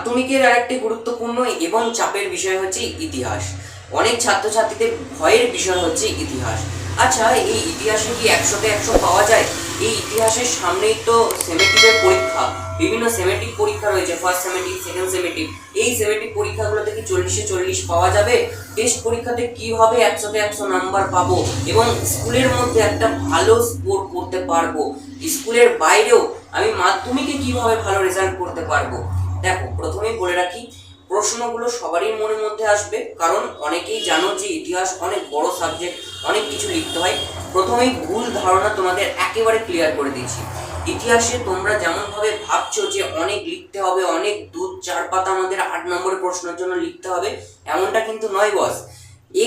মাধ্যমিকের আরেকটি গুরুত্বপূর্ণ এবং চাপের বিষয় হচ্ছে ইতিহাস। অনেক ছাত্রছাত্রীদের ভয়ের বিষয় হচ্ছে ইতিহাস। আচ্ছা, এই ইতিহাসে কি 100তে 100 পাওয়া যায়? এই ইতিহাসের সামনেই তো সেমেটিকের পরীক্ষা, বিভিন্ন সেমেটিক পরীক্ষা রয়েছে, ফার্স্ট সেমেটিক, সেকেন্ড সেমেটিক। এই সেমেটিক পরীক্ষাগুলোতে কি 40-এ 40 পাওয়া যাবে? টেস্ট পরীক্ষাতে কিভাবে 100তে 100 নাম্বার পাবো এবং স্কুলের মধ্যে একটা ভালো স্কোর করতে পারবো? স্কুলের বাইরেও আমি মাধ্যমিকে কিভাবে ভালো রেজাল্ট করতে পারবো? দেখো, প্রথমেই বলে রাখি, প্রশ্নগুলো সবারই মনের মধ্যে আসবে, কারণ অনেকেই জানো যে ইতিহাস অনেক বড় সাবজেক্ট, অনেক কিছু লিখতে হয়। প্রথমেই ভুল ধারণা তোমাদের একেবারে ক্লিয়ার করে দিয়েছি। ইতিহাসে তোমরা যেমনভাবে ভাবছো যে অনেক লিখতে হবে, অনেক 2-4 পাতা আমাদের 8 নম্বরের প্রশ্নের জন্য লিখতে হবে, এমনটা কিন্তু নয় বস।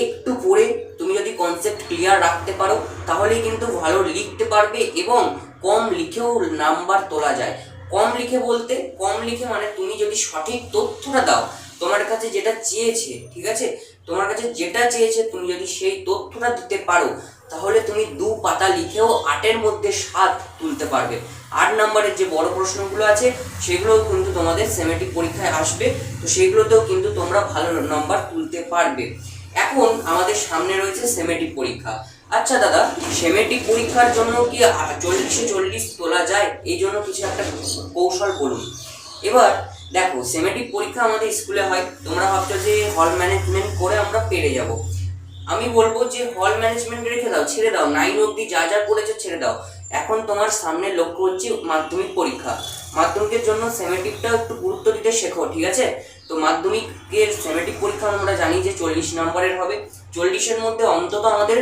একটু পড়ে তুমি যদি কনসেপ্ট ক্লিয়ার রাখতে পারো তাহলেই কিন্তু ভালো লিখতে পারবে এবং কম লিখেও নাম্বার তোলা যায়। কম লিখে বলতে, কম লিখে মানে তুমি যদি সঠিক তথ্যটা দাও, তোমার কাছে যেটা চেয়েছে, ঠিক আছে, তোমার কাছে যেটা চেয়েছে তুমি যদি সেই তথ্যটা দিতে পারো, তাহলে তুমি 2 পাতা লিখেও 8-এর মধ্যে 7 তুলতে পারবে। 8 নম্বরের যে বড় প্রশ্নগুলো আছে সেগুলোও কিন্তু তোমাদের সেমেটিক পরীক্ষায় আসবে, তো সেগুলোতেও কিন্তু তোমরা ভালো নম্বর তুলতে পারবে। এখন আমাদের সামনে রয়েছে সেমেটিক পরীক্ষা। আচ্ছা দাদা, সেমেটিক পরীক্ষার জন্য কি 40-এ 40 তোলা যায়? এই জন্য কিছু একটা কৌশল বলুন। এবার দেখো, সেমেটিক পরীক্ষা আমাদের স্কুলে হয়, তোমরা ভাবছো যে হল ম্যানেজমেন্ট করে আমরা পেরে যাব। আমি বলবো যে হল ম্যানেজমেন্ট রেখে দাও, ছেড়ে দাও, 9 অবধি যা যা করেছো ছেড়ে দাও। এখন তোমার সামনে লক্ষ্য হচ্ছে মাধ্যমিক পরীক্ষা। মাধ্যমিকের জন্য সেমেটিকটা একটু গুরুত্ব দিতে শেখো, ঠিক আছে? তো মাধ্যমিকের সেমেটিক পরীক্ষা আমরা জানি যে 40 নম্বরের হবে। 40-এর মধ্যে অন্তত আমাদের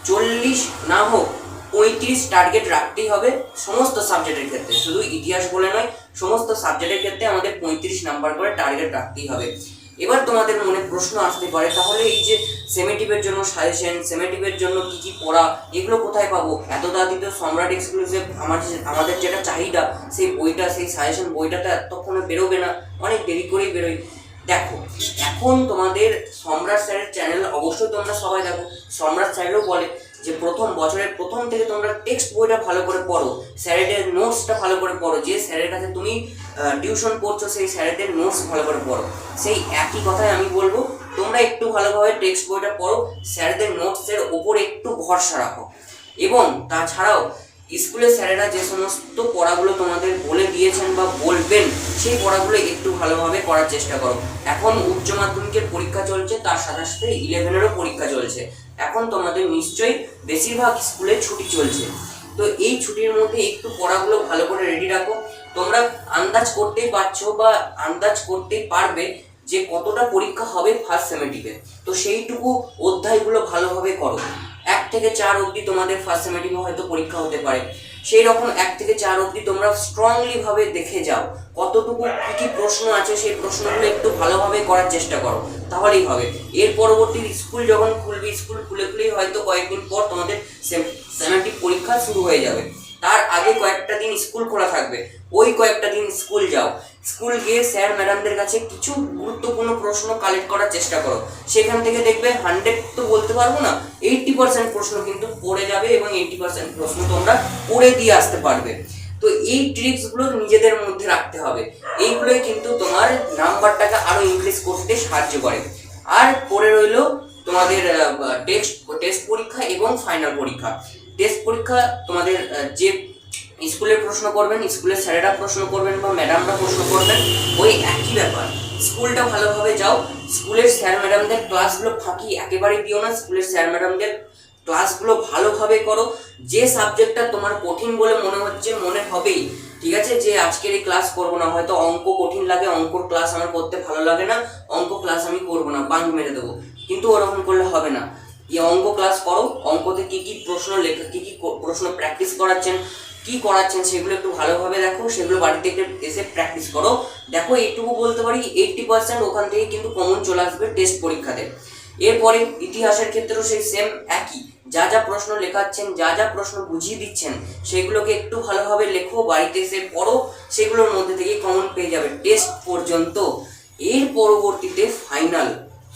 40 না হোক 35 টার্গেট রাখতেই হবে সমস্ত সাবজেক্টের ক্ষেত্রে, শুধু ইতিহাস বলে নয়, সমস্ত সাবজেক্টের ক্ষেত্রে আমাদের 35 নাম্বার করে টার্গেট রাখতেই হবে। এবার তোমাদের মনে প্রশ্ন আসতে পারে, তাহলে এই যে সেমেটিভের জন্য সাজেশন, সেমেটিভের জন্য কি কি পড়া, এগুলো কোথায় পাবো? এত তাড়াতাড়ি তো সম্রাট এক্সক্লুসিভ আমাদের যেটা চাহিদা সেই বইটা, সেই সাজেশন বইটা তো এতক্ষণে বেরোবে না, অনেক দেরি করেই বেরোয়। দেখো, এখন তোমাদের সম্রাট স্যারের চ্যানেল অবশ্যই তোমরা সবাই দেখো। সম্রাট স্যারেরও বলে যে বছরের প্রথম থেকে তোমরা টেক্সট বইটা ভালো করে পড়ো, স্যারেদের নোটসটা ভালো করে পড়ো, যে স্যারের কাছে তুমি টিউশন পড়ছো সেই স্যারেদের নোটস ভালো করে পড়ো। সেই একই কথাই আমি বলবো, তোমরা একটু ভালোভাবে টেক্সট বইটা পড়ো, স্যারেদের নোটসের ওপর একটু ভরসা রাখো। এবং তাছাড়াও স্কুলের স্যারেরা যে সমস্ত পড়াগুলো তোমাদের বলে দিয়েছেন বা বলবেন, সেই পড়াগুলো একটু ভালোভাবে করার চেষ্টা করো। এখন উচ্চ মাধ্যমিকের পরীক্ষা চলছে, তার সাথে সাথে 11-এরও পরীক্ষা চলছে। এখন তোমাদের নিশ্চয়ই বেশিরভাগ স্কুলে ছুটি চলছে, তো এই ছুটির মধ্যে একটু পড়াগুলো ভালো করে রেডি রাখো। তোমরা আন্দাজ করতেই পারছো বা আন্দাজ করতেই পারবে যে কতটা পরীক্ষা হবে ফার্স্ট সেমেটিভে, তো সেইটুকু অধ্যায়গুলো ভালোভাবে করো। 1 থেকে 4 অবধি তোমাদের ফার্স্ট সেমেটিভে হয়তো পরীক্ষা হতে পারে, সেই রকম 1 থেকে 4 অবধি তোমরা স্ট্রংলি ভাবে দেখে যাও কতটুকু কি কি প্রশ্ন আছে, সেই প্রশ্নগুলো একটু ভালোভাবে করার চেষ্টা করো, তাহলেই হবে। এর পরবর্তী স্কুল যখন খুলবে, স্কুল খুলেই হয়তো কয়েকদিন পর তোমাদের সেমেটিক পরীক্ষা শুরু হয়ে যাবে। তার আগে কয়েকটা দিন স্কুল খোলা থাকবে, ওই কয়েকটা দিন স্কুল যাও, স্কুল গিয়ে স্যার ম্যাডামদের কাছে কিছু গুরুত্বপূর্ণ প্রশ্ন কালেক্ট করার চেষ্টা করো। সেখান থেকে দেখবে 100 তো বলতে পারবো না, 80% প্রশ্ন কিন্তু পড়ে যাবে এবং 80% প্রশ্ন তোমরা পড়ে দিয়ে আসতে পারবে। তো এই ট্রিক্সগুলো নিজেদের মধ্যে রাখতে হবে, এইগুলোই কিন্তু তোমার নাম্বারটাকে আরো ইনক্রিজ করতে সাহায্য করে। আর পড়ে রইল তোমাদের টেস্ট পরীক্ষা এবং ফাইনাল পরীক্ষা। টেস্ট পরীক্ষা তোমাদের যে স্কুলের প্রশ্ন করবেন, স্কুলের স্যারেরা প্রশ্ন করবেন বা ম্যাডামরা প্রশ্ন করবেন, ওই একই ব্যাপার। স্কুলটা ভালোভাবে যাও, স্কুলের স্যার ম্যাডামদের ক্লাসগুলো ফাঁকি একেবারেই দিও না, স্কুলের স্যার ম্যাডামদের ক্লাসগুলো ভালোভাবে করো। যে সাবজেক্টটা তোমার কঠিন বলে মনে হচ্ছে, মনে হবেই, ঠিক আছে, যে আজকের এই ক্লাস করবো না, হয়তো অঙ্ক কঠিন লাগে, অঙ্কর ক্লাস আমার করতে ভালো লাগে না, অঙ্ক ক্লাস আমি করবো না, বাঙ্ক মেরে দেবো, কিন্তু ওরকম করলে হবে না। এই অঙ্ক ক্লাস করো, অঙ্কতে কি কি প্রশ্ন লেখা, কি কি প্রশ্ন প্র্যাকটিস করাচ্ছেন, কি করাচ্ছেন সেগুলো একটু ভালোভাবে দেখো, সেগুলো বাড়িতে এসে প্র্যাকটিস করো। দেখো, এইটুকু বলতে পারি 80% ওখান থেকে কিন্তু কমন চলে আসবে টেস্ট পরীক্ষাতে। এরপরে ইতিহাসের ক্ষেত্রেও সেই সেম একই, যা যা প্রশ্ন লেখাচ্ছেন, যা যা প্রশ্ন বুঝিয়ে দিচ্ছেন, সেগুলোকে একটু ভালোভাবে লেখো, বাড়িতে এসে পড়ো, সেগুলোর মধ্যে থেকে কমন পেয়ে যাবে টেস্ট পর্যন্ত। এর পরবর্তীতে ফাইনাল,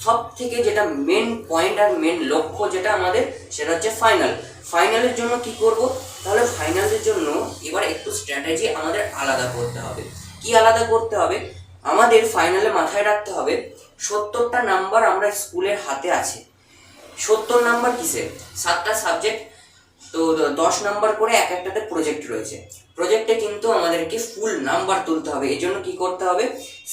সব থেকে যেটা মেন পয়েন্ট আর মেন লক্ষ্য যেটা আমাদের, সেটা হচ্ছে ফাইনাল। ফাইনালের জন্য কি করব? তাহলে ফাইনালের জন্য এবার একটু স্ট্র্যাটেজি আমাদের আলাদা করতে হবে। কি আলাদা করতে হবে? আমাদের ফাইনালে মাথায় রাখতে হবে 70টা নাম্বার আমরা স্কুলের হাতে আছে। 70 নাম্বার কিসে? 7টা সাবজেক্ট, তো 10 নাম্বার করে এক একটাতে প্রজেক্ট রয়েছে। প্রজেক্টে কিন্তু আমাদেরকে ফুল নাম্বার তুলতে হবে। এই জন্য কী করতে হবে,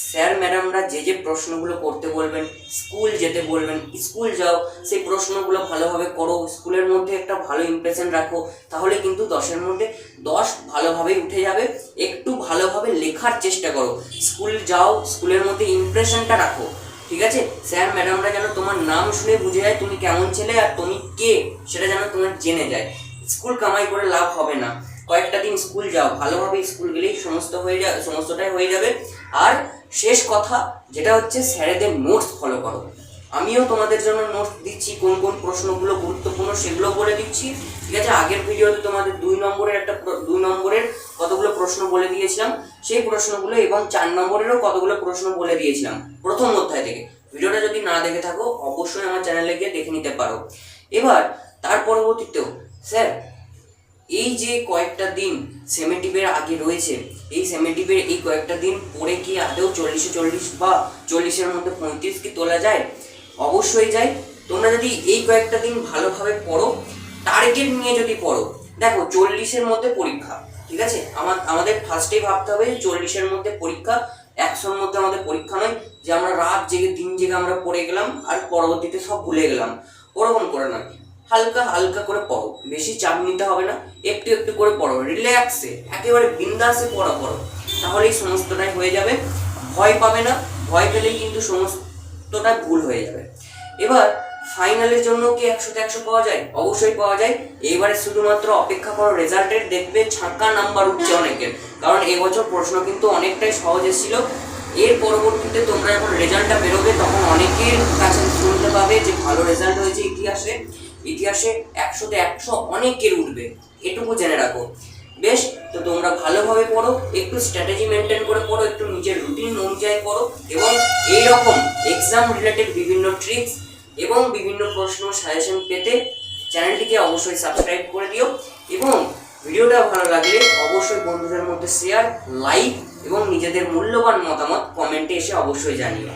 স্যার ম্যাডামরা যে যে প্রশ্নগুলো করতে বলবেন, স্কুল যেতে বলবেন, স্কুল যাও, সেই প্রশ্নগুলো ভালোভাবে করো, স্কুলের মধ্যে একটা ভালো ইমপ্রেশন রাখো, তাহলে কিন্তু 10-এর মধ্যে 10 ভালোভাবেই উঠে যাবে। একটু ভালোভাবে লেখার চেষ্টা করো, স্কুল যাও, স্কুলের মধ্যে ইমপ্রেশনটা রাখো, ঠিক আছে? স্যার ম্যাডামরা যেন তোমার নাম শুনে বুঝে যায় তুমি কেমন ছেলে আর তুমি কে, সেটা যেন তোমার জেনে যায়। স্কুল কামাই করে লাভ হবে না, কয়েকটা দিন স্কুল যাও, ভালোভাবে স্কুল গেলেই সমস্তটাই হয়ে যাবে। আর শেষ কথা যেটা হচ্ছে, স্যারেদের নোটস ফলো করো। আমিও তোমাদের জন্য নোটস দিচ্ছি, কোন কোন প্রশ্নগুলো গুরুত্বপূর্ণ সেগুলো বলে দিচ্ছি, ঠিক আছে? আগের ভিডিওতে তোমাদের 2 নম্বরের কতগুলো প্রশ্ন বলে দিয়েছিলাম, সেই প্রশ্নগুলো, এবং 4 নম্বরেরও কতগুলো প্রশ্ন বলে দিয়েছিলাম প্রথম অধ্যায় থেকে। ভিডিওটা যদি না দেখে থাকো অবশ্যই আমার চ্যানেলে গিয়ে দেখে নিতে পারো। এবার তার পরবর্তীতেও স্যার এই যে কয়েকটা দিন সেমেটিভের আগে রয়েছে, এই সেমেটিভের এই কয়েকটা দিন পরে কি আদৌ 40-40 বা 40-এর মধ্যে 35 কি তোলা যায়? অবশ্যই যায়। তোমরা যদি এই কয়েকটা দিন ভালোভাবে পড়ো, টার্গেট নিয়ে যদি পড়ো, দেখো 40-এর মধ্যে পরীক্ষা, ঠিক আছে? আমাদের ফার্স্টেই ভাবতে হবে যে 40-এর মধ্যে পরীক্ষা, 100-এর মধ্যে আমাদের পরীক্ষা নয় যে আমরা রাত জেগে দিন জেগে আমরা পড়ে গেলাম আর পরবর্তীতে সব ভুলে গেলাম, ওরকম করে নয়। হালকা হালকা করে পড়ো, বেশি চাপ নিতে হবে না, একটু একটু করে পড়ো, রিল্যাক্সে, একেবারে বিন্দাসে পড়ো, তাহলেই সমস্তটাই হয়ে যাবে। ভয় পাবে না, ভয় পেলেই কিন্তু সমস্তটা ভুল হয়ে যাবে। এবার ফাইনালের জন্য কি 100-তে 100 পাওয়া যায়? অবশ্যই পাওয়া যায়। এবারে শুধুমাত্র অপেক্ষা করো রেজাল্টের, দেখবে ছাঁকা নাম্বার উঠছে অনেকের, কারণ এবছর প্রশ্ন কিন্তু অনেকটাই সহজ এসেছিল। এর পরবর্তীতে তোমরা যখন রেজাল্টটা বেরোবে তখন অনেকের কাছে শুনতে পাবে যে ভালো রেজাল্ট হয়েছে ইতিহাসে 100-তে 100 অনেকের উঠবে, এটুকু জেনে রাখো। বেশ, তো তোমরা ভালোভাবে পড়ো, একটু স্ট্র্যাটেজি মেনটেন করে পড়ো, একটু নিজের রুটিন অনুযায়ী পড়ো, এবং এইরকম এক্সাম রিলেটেড বিভিন্ন ট্রিক্স এবং বিভিন্ন প্রশ্ন সাজেশন পেতে চ্যানেলটিকে অবশ্যই সাবস্ক্রাইব করে দিও, এবং ভিডিওটা ভালো লাগলে অবশ্যই বন্ধুদের মধ্যে শেয়ার, লাইক এবং নিজেদের মূল্যবান মতামত কমেন্টে এসে অবশ্যই জানিও।